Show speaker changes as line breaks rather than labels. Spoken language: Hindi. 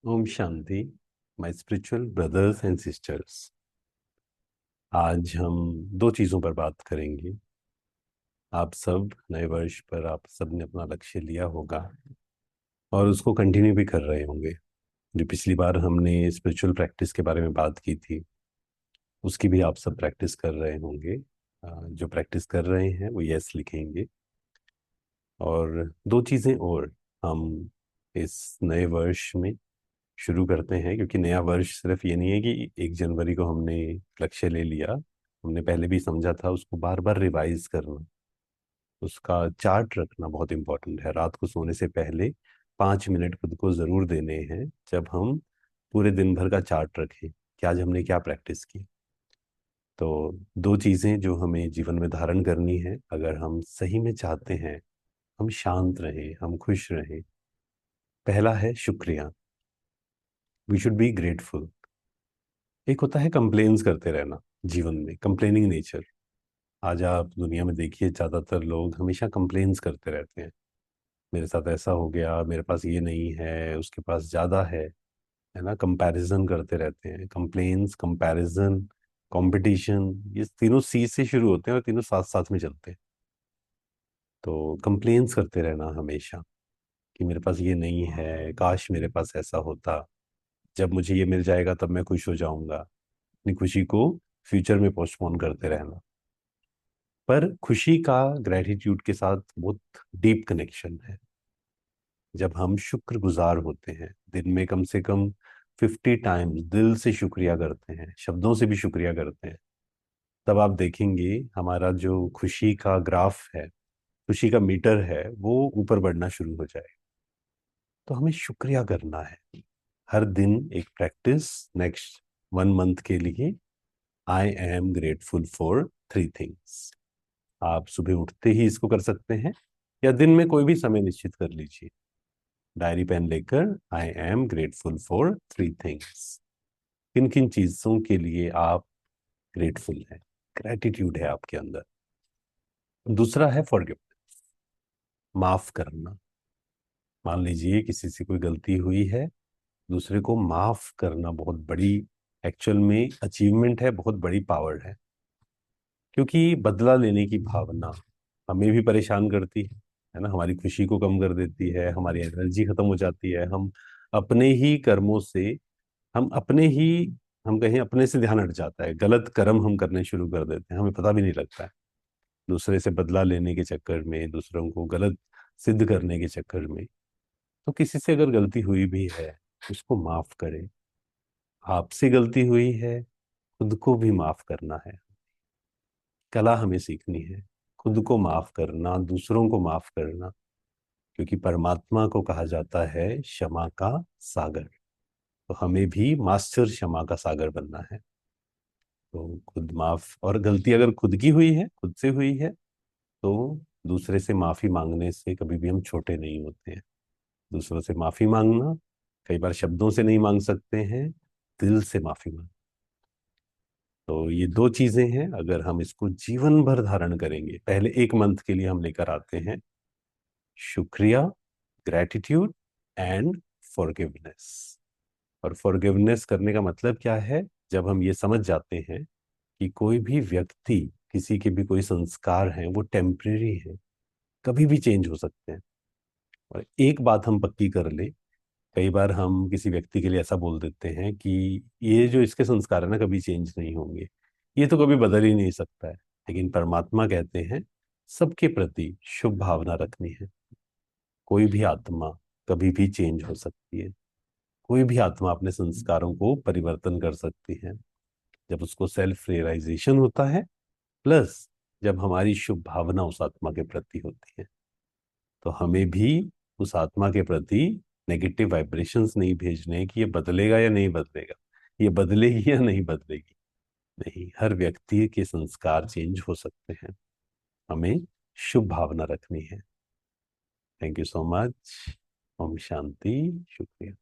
ओम शांति। My spiritual brothers and sisters, आज हम दो चीज़ों पर बात करेंगे। आप सब नए वर्ष पर आप सब ने अपना लक्ष्य लिया होगा और उसको कंटिन्यू भी कर रहे होंगे। जो पिछली बार हमने स्पिरिचुअल प्रैक्टिस के बारे में बात की थी, उसकी भी आप सब प्रैक्टिस कर रहे होंगे। जो प्रैक्टिस कर रहे हैं वो यस लिखेंगे। और दो चीज़ें और हम इस नए वर्ष में शुरू करते हैं, क्योंकि नया वर्ष सिर्फ ये नहीं है कि 1 जनवरी को हमने लक्ष्य ले लिया। हमने पहले भी समझा था, उसको बार बार रिवाइज करना, उसका चार्ट रखना बहुत इंपॉर्टेंट है। रात को सोने से पहले 5 मिनट खुद को ज़रूर देने हैं, जब हम पूरे दिन भर का चार्ट रखें कि आज हमने क्या प्रैक्टिस की। तो दो चीज़ें जो हमें जीवन में धारण करनी है, अगर हम सही में चाहते हैं हम शांत रहें, हम खुश रहें। पहला है शुक्रिया। We should be grateful. एक होता है कंप्लेन्स करते रहना, जीवन में कंप्लेनिंग नेचर। आज आप दुनिया में देखिए, ज़्यादातर लोग हमेशा कंप्लेन्स करते रहते हैं। मेरे साथ ऐसा हो गया, मेरे पास ये नहीं है, उसके पास ज़्यादा है ना। कंपैरिजन करते रहते हैं। कंप्लेन्स, कंपैरिजन, कंपटीशन, ये तीनों सी से शुरू होते हैं और तीनों साथ साथ में चलते हैं। तो कंप्लेन्स करते रहना हमेशा कि मेरे पास ये नहीं है, काश मेरे पास ऐसा होता, जब मुझे ये मिल जाएगा तब मैं खुश हो जाऊंगा। अपनी खुशी को फ्यूचर में पोस्टपोन करते रहना। पर खुशी का ग्रेटिट्यूड के साथ बहुत डीप कनेक्शन है। जब हम शुक्रगुजार होते हैं, दिन में कम से कम 50 टाइम्स दिल से शुक्रिया करते हैं, शब्दों से भी शुक्रिया करते हैं, तब आप देखेंगे हमारा जो खुशी का ग्राफ है, खुशी का मीटर है, वो ऊपर बढ़ना शुरू हो जाए। तो हमें शुक्रिया करना है हर दिन। एक प्रैक्टिस नेक्स्ट 1 मंथ के लिए, I am grateful for 3 things. आप सुबह उठते ही इसको कर सकते हैं, या दिन में कोई भी समय निश्चित कर लीजिए। डायरी पेन लेकर, I am grateful for 3 things. किन किन चीजों के लिए आप ग्रेटफुल हैं, ग्रेटिट्यूड है आपके अंदर। दूसरा है फॉरगिव, माफ करना। मान लीजिए किसी से कोई गलती हुई है, दूसरे को माफ करना बहुत बड़ी, एक्चुअल में अचीवमेंट है, बहुत बड़ी पावर क्योंकि बदला लेने की भावना हमें भी परेशान करती है ना। हमारी खुशी को कम कर देती है, हमारी एनर्जी खत्म हो जाती है। हम अपने ही कर्मों से, हम अपने ही, हम कहें अपने से ध्यान हट जाता है, गलत कर्म हम करने शुरू कर देते हैं, हमें पता भी नहीं लगता है। दूसरे से बदला लेने के चक्कर में, दूसरों को गलत सिद्ध करने के चक्कर में। तो किसी से अगर गलती हुई भी है, उसको माफ करें। आपसे गलती हुई है, खुद को भी माफ करना है। कला हमें सीखनी है, खुद को माफ करना, दूसरों को माफ करना। क्योंकि परमात्मा को कहा जाता है क्षमा का सागर। तो हमें भी मास्टर क्षमा का सागर बनना है। तो खुद माफ, और गलती अगर खुद की हुई है, खुद से हुई है, तो दूसरे से माफी मांगने से कभी भी हम छोटे नहीं होते हैं। दूसरों से माफी मांगना, कई बार शब्दों से नहीं मांग सकते हैं, दिल से माफी मांग। तो ये दो चीजें हैं, अगर हम इसको जीवन भर धारण करेंगे, पहले 1 मंथ के लिए हम लेकर आते हैं शुक्रिया, ग्रेटिट्यूड एंड फॉरगिवनेस। और फॉरगिवनेस करने का मतलब क्या है? जब हम ये समझ जाते हैं कि कोई भी व्यक्ति, किसी के भी कोई संस्कार हैं, वो टेम्परेरी है, कभी भी चेंज हो सकते हैं। और एक बात हम पक्की कर ले, कई बार हम किसी व्यक्ति के लिए ऐसा बोल देते हैं कि ये जो इसके संस्कार है ना, कभी चेंज नहीं होंगे, ये तो कभी बदल ही नहीं सकता है। लेकिन परमात्मा कहते हैं सबके प्रति शुभ भावना रखनी है। कोई भी आत्मा कभी भी चेंज हो सकती है, कोई भी आत्मा अपने संस्कारों को परिवर्तन कर सकती है, जब उसको सेल्फ रियलाइजेशन होता है, प्लस जब हमारी शुभ भावना उस आत्मा के प्रति होती है। तो हमें भी उस आत्मा के प्रति नेगेटिव वाइब्रेशंस नहीं भेजने कि ये बदलेगा या नहीं बदलेगा, ये बदलेगी या नहीं बदलेगी। नहीं, हर व्यक्ति के संस्कार चेंज हो सकते हैं, हमें शुभ भावना रखनी है। Thank you so much. ओम शांति। शुक्रिया।